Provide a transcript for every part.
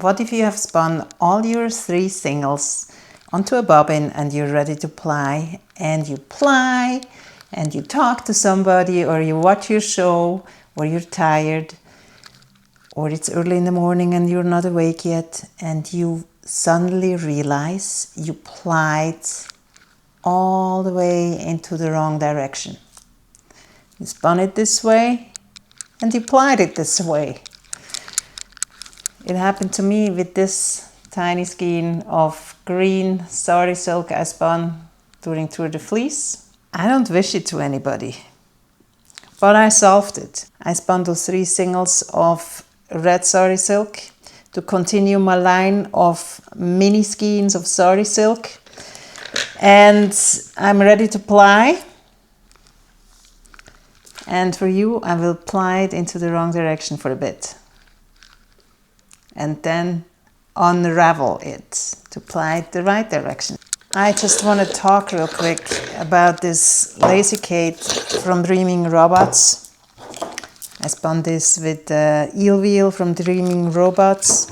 what if you have spun all your 3 singles onto a bobbin and you're ready to ply, and you talk to somebody, or you watch your show, or you're tired, or it's early in the morning and you're not awake yet, and you suddenly realize you plied all the way into the wrong direction. You spun it this way and you plied it this way. It happened to me with this tiny skein of green sari silk I spun during Tour de Fleece. I don't wish it to anybody, but I solved it. I spun those 3 singles of red sari silk to continue my line of mini skeins of sari silk, and I'm ready to ply. And for you, I will ply it into the wrong direction for a bit, and then unravel it to ply it the right direction. I just want to talk real quick about this lazy kate from Dreaming Robots. I spun this with the eel wheel from Dreaming Robots,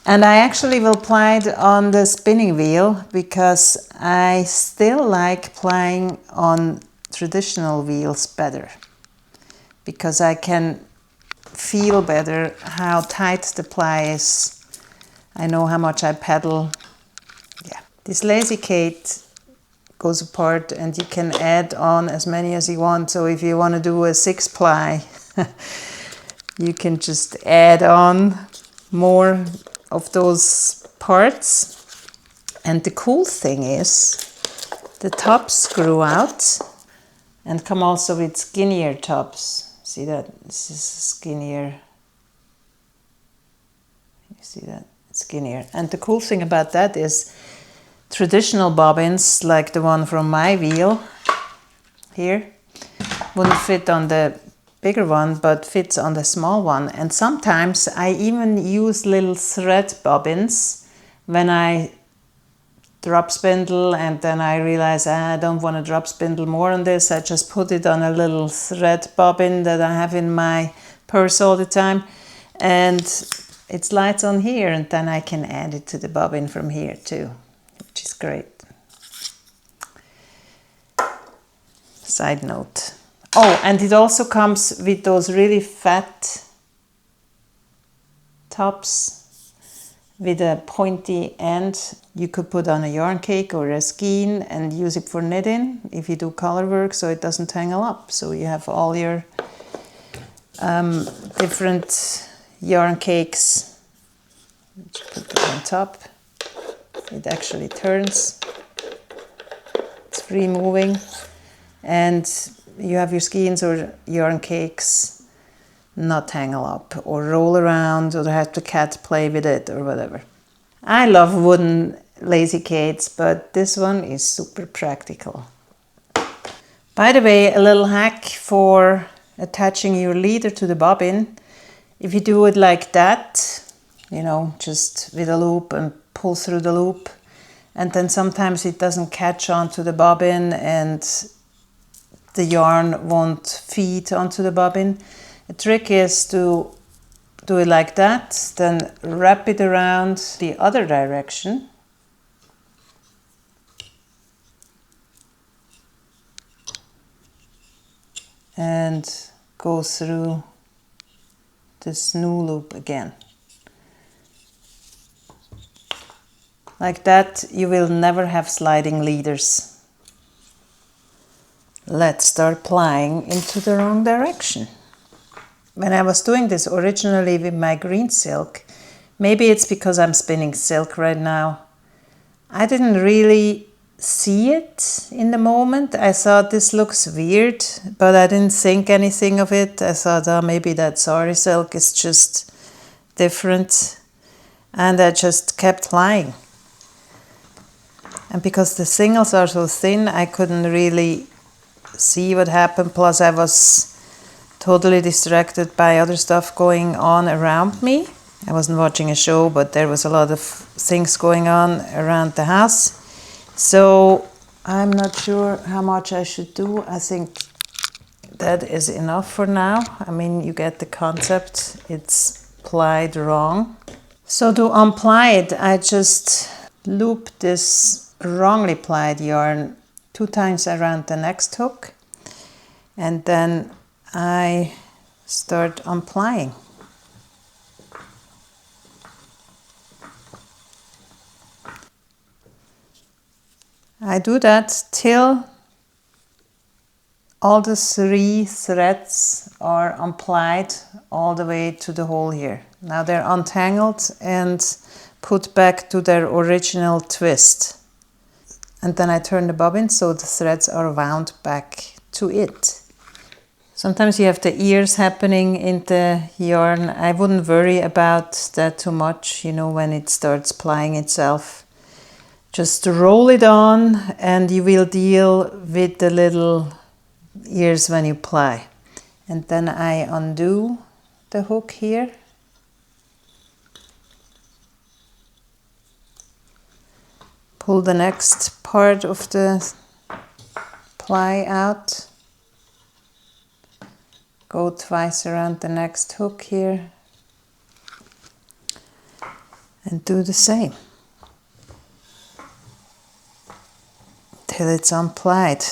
and I actually will ply it on the spinning wheel because I still like plying on traditional wheels better, because I can feel better how tight the ply is. I know how much I pedal. Yeah, this lazy kate goes apart and you can add on as many as you want. So if you want to do a 6 ply, you can just add on more of those parts. And the cool thing is the tops screw out and come also with skinnier tops. See that? This is skinnier. You see that? It's skinnier. And the cool thing about that is traditional bobbins, like the one from my wheel here, wouldn't fit on the bigger one, but fits on the small one. And sometimes I even use little thread bobbins when I drop spindle, and then I realize I don't want to drop spindle more on this. I just put it on a little thread bobbin that I have in my purse all the time, and it slides on here, and then I can add it to the bobbin from here too, which is great. Side note. Oh, and it also comes with those really fat tops with a pointy end. You could put on a yarn cake or a skein and use it for knitting if you do color work, so it doesn't tangle up. So you have all your different yarn cakes, which you put it on top. It actually turns. It's free moving. And you have your skeins or yarn cakes not tangle up or roll around, or have the cat play with it or whatever. I love wooden lazy kates, but this one is super practical. By the way, a little hack for attaching your leader to the bobbin. If you do it like that, you know, just with a loop and pull through the loop, and then sometimes it doesn't catch onto the bobbin and the yarn won't feed onto the bobbin. The trick is to do it like that, then wrap it around the other direction. And go through this new loop again. Like that, you will never have sliding leaders. Let's start plying into the wrong direction. When I was doing this originally with my green silk, maybe it's because I'm spinning silk right now, I didn't really see it in the moment. I thought this looks weird, but I didn't think anything of it. I thought, oh, maybe that sari silk is just different. And I just kept plying. And because the singles are so thin, I couldn't really see what happened. Plus I was totally distracted by other stuff going on around me. I wasn't watching a show, but there was a lot of things going on around the house. So I'm not sure how much I should do. I think that is enough for now. I mean, you get the concept. It's plied wrong. So to unply it, I just loop this wrongly plied yarn 2 times around the next hook, and then I start unplying. I do that till all the 3 threads are unplied all the way to the hole here. Now they're untangled and put back to their original twist. And then I turn the bobbin so the threads are wound back to it. Sometimes you have the ears happening in the yarn. I wouldn't worry about that too much, you know, when it starts plying itself. Just roll it on and you will deal with the little ears when you ply. And then I undo the hook here. Pull the next part of the ply out. Go twice around the next hook here. And do the same till it's unplied.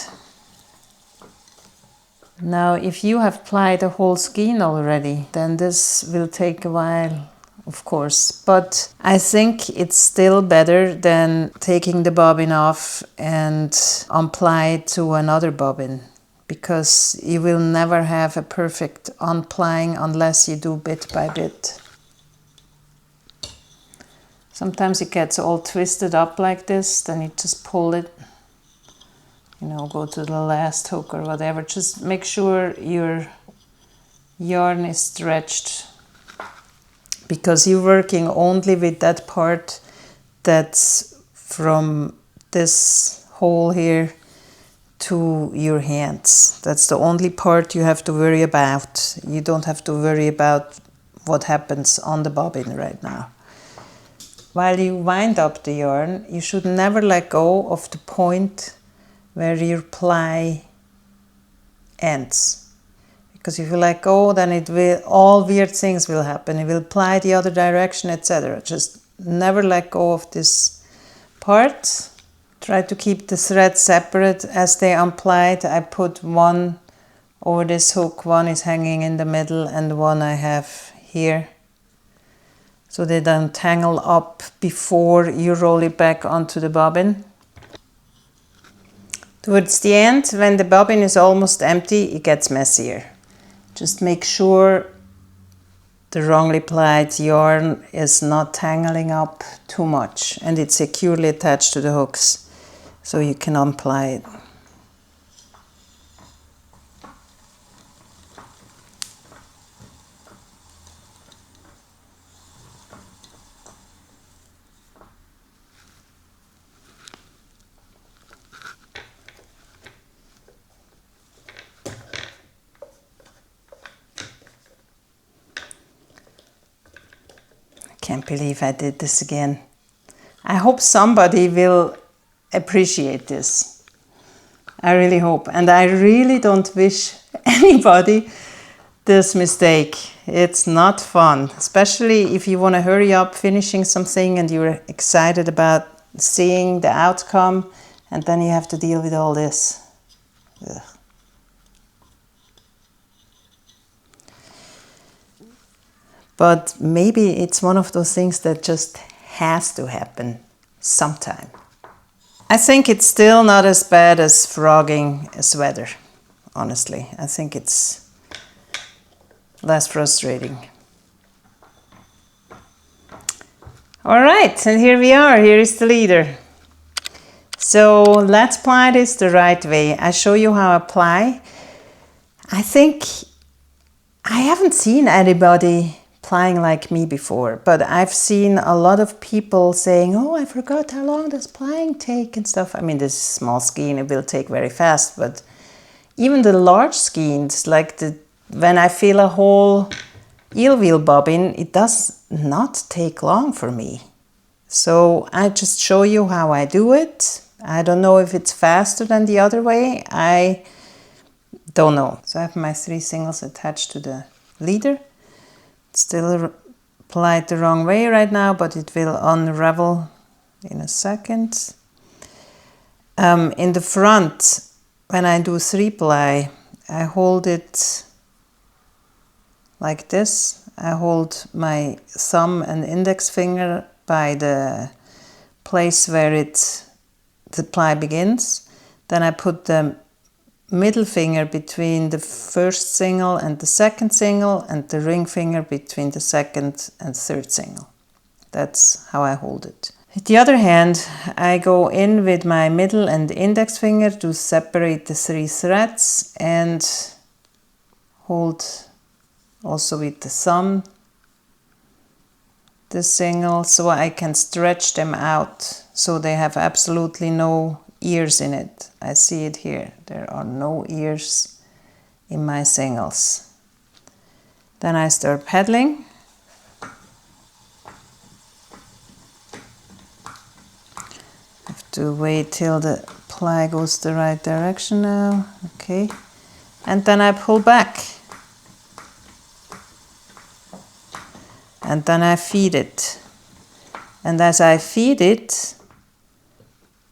Now, if you have plied a whole skein already, then this will take a while, of course. But I think it's still better than taking the bobbin off and unply it to another bobbin, because you will never have a perfect unplying unless you do bit by bit. Sometimes it gets all twisted up like this, then you just pull it, you know, go to the last hook or whatever. Just make sure your yarn is stretched, because you're working only with that part that's from this hole here to your hands. That's the only part you have to worry about. You don't have to worry about what happens on the bobbin right now. While you wind up the yarn, you should never let go of the point where your ply ends. Because if you let go, then it will, all weird things will happen. It will ply the other direction, etc. Just never let go of this part. Try to keep the threads separate as they unplied. I put one over this hook, one is hanging in the middle, and one I have here. So they don't tangle up before you roll it back onto the bobbin. Towards the end, when the bobbin is almost empty, it gets messier. Just make sure the wrongly plied yarn is not tangling up too much and it's securely attached to the hooks, so you can unply it. Can't believe I did this again. I hope somebody will appreciate this. I really hope. And I really don't wish anybody this mistake. It's not fun, especially if you want to hurry up finishing something and you're excited about seeing the outcome, and then you have to deal with all this. Ugh. But maybe it's one of those things that just has to happen sometime. I think it's still not as bad as frogging a sweater, honestly. I think it's less frustrating. All right, and here we are. Here is the leader. So let's ply this the right way. I show you how I ply. I think I haven't seen anybody plying like me before, but I've seen a lot of people saying, oh, I forgot how long does plying take and stuff. I mean, this small skein, it will take very fast, but even the large skeins, like when I fill a whole eel wheel bobbin, it does not take long for me. So I just show you how I do it. I don't know if it's faster than the other way. I don't know. So I have my 3 singles attached to the leader. Still plied the wrong way right now, but it will unravel in a second. In the front, when I do 3-ply, I hold it like this. I hold my thumb and index finger by the place where the ply begins. Then I put the middle finger between the first single and the second single, and the ring finger between the second and third single. That's how I hold it. With the other hand, I go in with my middle and index finger to separate the 3 threads, and hold also with the thumb the single, so I can stretch them out so they have absolutely no ears in it. I see it here. There are no ears in my singles. Then I start pedaling. I have to wait till the ply goes the right direction now. Okay. And then I pull back. And then I feed it. And as I feed it,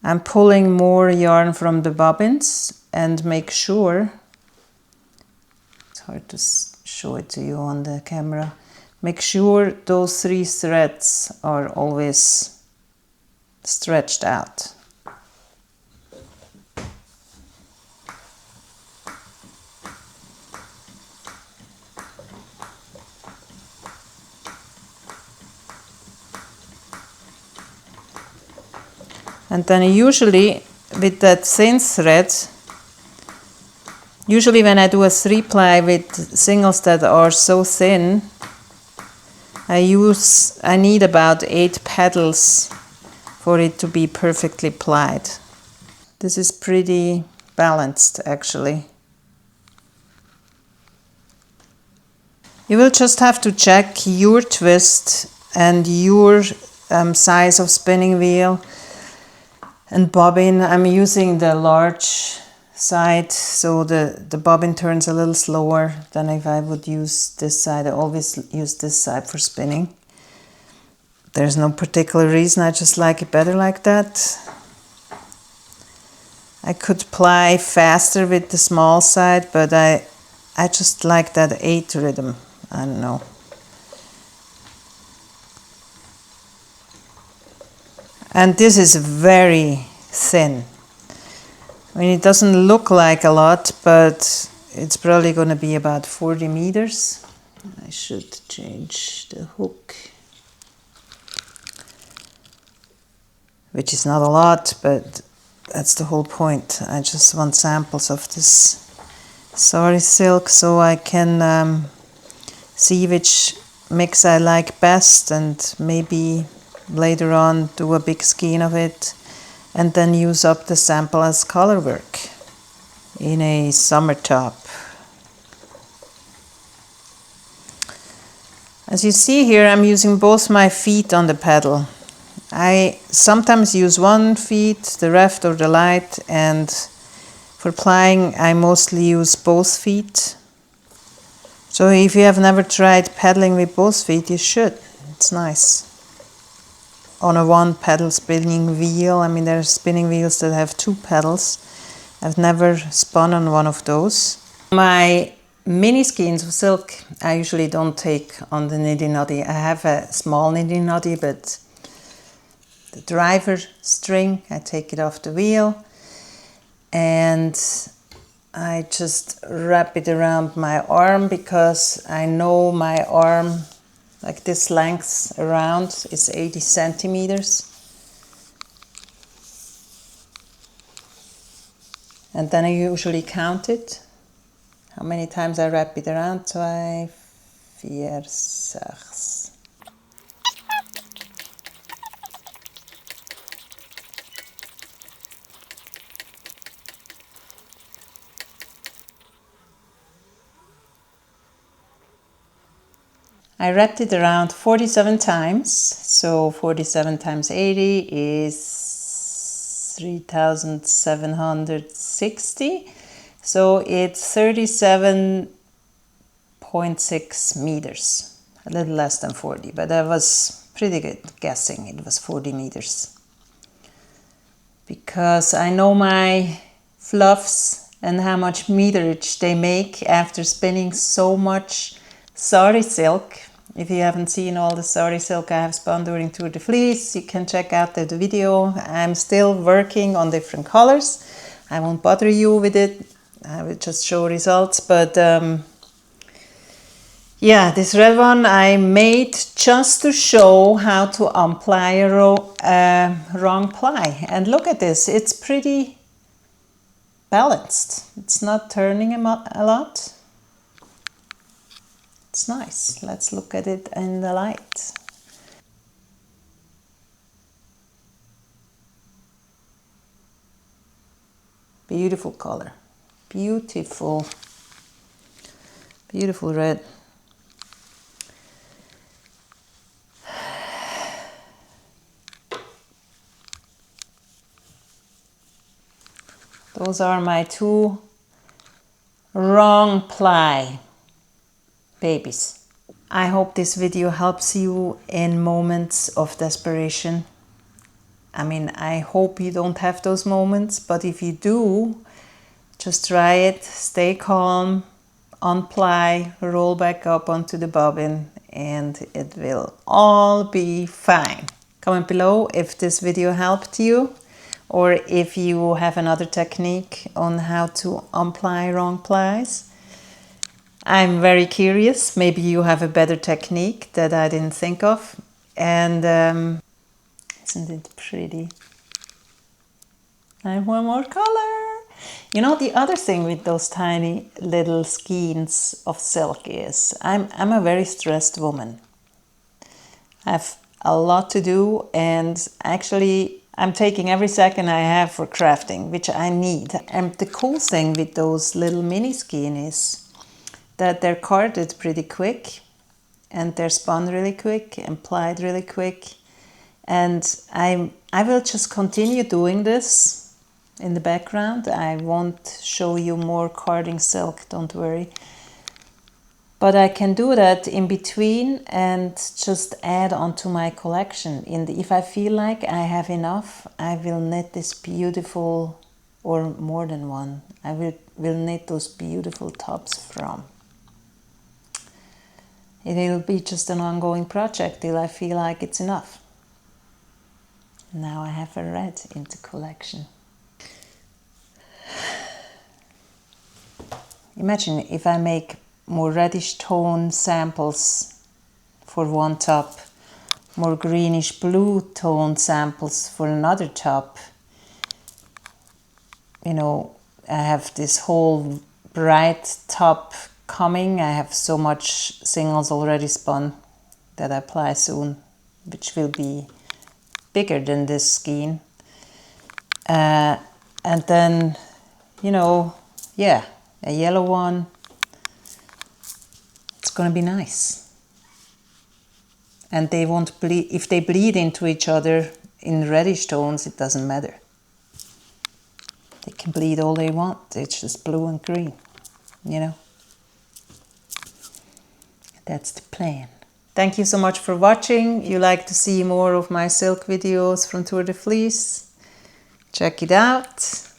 I'm pulling more yarn from the bobbins and make sure, it's hard to show it to you on the camera, make sure those 3 threads are always stretched out. And then usually with that thin thread, usually when I do a 3-ply with singles that are so thin, I need about 8 petals for it to be perfectly plied. This is pretty balanced actually. You will just have to check your twist and your size of spinning wheel and bobbin. I'm using the large side, so the bobbin turns a little slower than if I would use this side. I always use this side for spinning. There's no particular reason, I just like it better like that. I could ply faster with the small side, but I just like that 8 rhythm. I don't know. And this is very thin. I mean, it doesn't look like a lot, but it's probably going to be about 40 meters. I should change the hook, which is not a lot, but that's the whole point. I just want samples of this sari silk so I can see which mix I like best, and maybe later on do a big skein of it and then use up the sample as color work in a summer top. As you see here, I'm using both my feet on the pedal. I sometimes use one feet, the left or the right, and for plying I mostly use both feet. So if you have never tried pedaling with both feet, you should. It's nice. On a 1-pedal spinning wheel, I mean, there are spinning wheels that have 2 pedals. I've never spun on one of those. My mini skeins of silk, I usually don't take on the niddy-noddy. I have a small niddy-noddy, but the driver string, I take it off the wheel and I just wrap it around my arm, because I know my arm, like this length around, is 80 centimeters. And then I usually count it, how many times I wrap it around. 2, 4, 6. I wrapped it around 47 times, so 47 times 80 is 3,760, so it's 37.6 meters. a little less than 40, but I was pretty good guessing it was 40 meters. Because I know my fluffs and how much meterage they make after spinning so much sari silk. If you haven't seen all the sari silk I have spun during Tour de Fleece, you can check out the video. I'm still working on different colors. I won't bother you with it. I will just show results, but yeah, this red one I made just to show how to apply a wrong ply. And look at this, it's pretty balanced. It's not turning a lot. It's nice. Let's look at it in the light. Beautiful color. Beautiful. Beautiful red. Those are my two wrong ply babies. I hope this video helps you in moments of desperation. I mean, I hope you don't have those moments, but if you do, just try it, stay calm, unply, roll back up onto the bobbin, and it will all be fine. Comment below if this video helped you, or if you have another technique on how to unply wrong plies. I'm very curious. Maybe you have a better technique that I didn't think of. And isn't it pretty? I have one more color. You know, the other thing with those tiny little skeins of silk is I'm a very stressed woman. I have a lot to do, and actually I'm taking every second I have for crafting, which I need. And the cool thing with those little mini skein is that they're carded pretty quick, and they're spun really quick and plied really quick. And I will just continue doing this in the background. I won't show you more carding silk, don't worry. But I can do that in between and just add onto my collection. If I feel like I have enough, I will knit this beautiful, or more than one, I will knit those beautiful tops from. It will be just an ongoing project till I feel like it's enough. Now I have a red in the collection. Imagine if I make more reddish tone samples for one top, more greenish blue tone samples for another top. You know, I have this whole bright top coming. I have so much singles already spun that I apply soon, which will be bigger than this skein. And then, you know, yeah, a yellow one. It's gonna be nice. And they won't bleed. If they bleed into each other in reddish tones, it doesn't matter. They can bleed all they want. It's just blue and green, you know. That's the plan. Thank you so much for watching. You like to see more of my silk videos from Tour de Fleece? Check it out.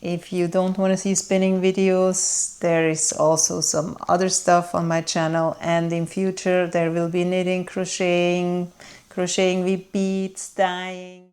If you don't want to see spinning videos, there is also some other stuff on my channel, and in future there will be knitting, crocheting with beads, dyeing.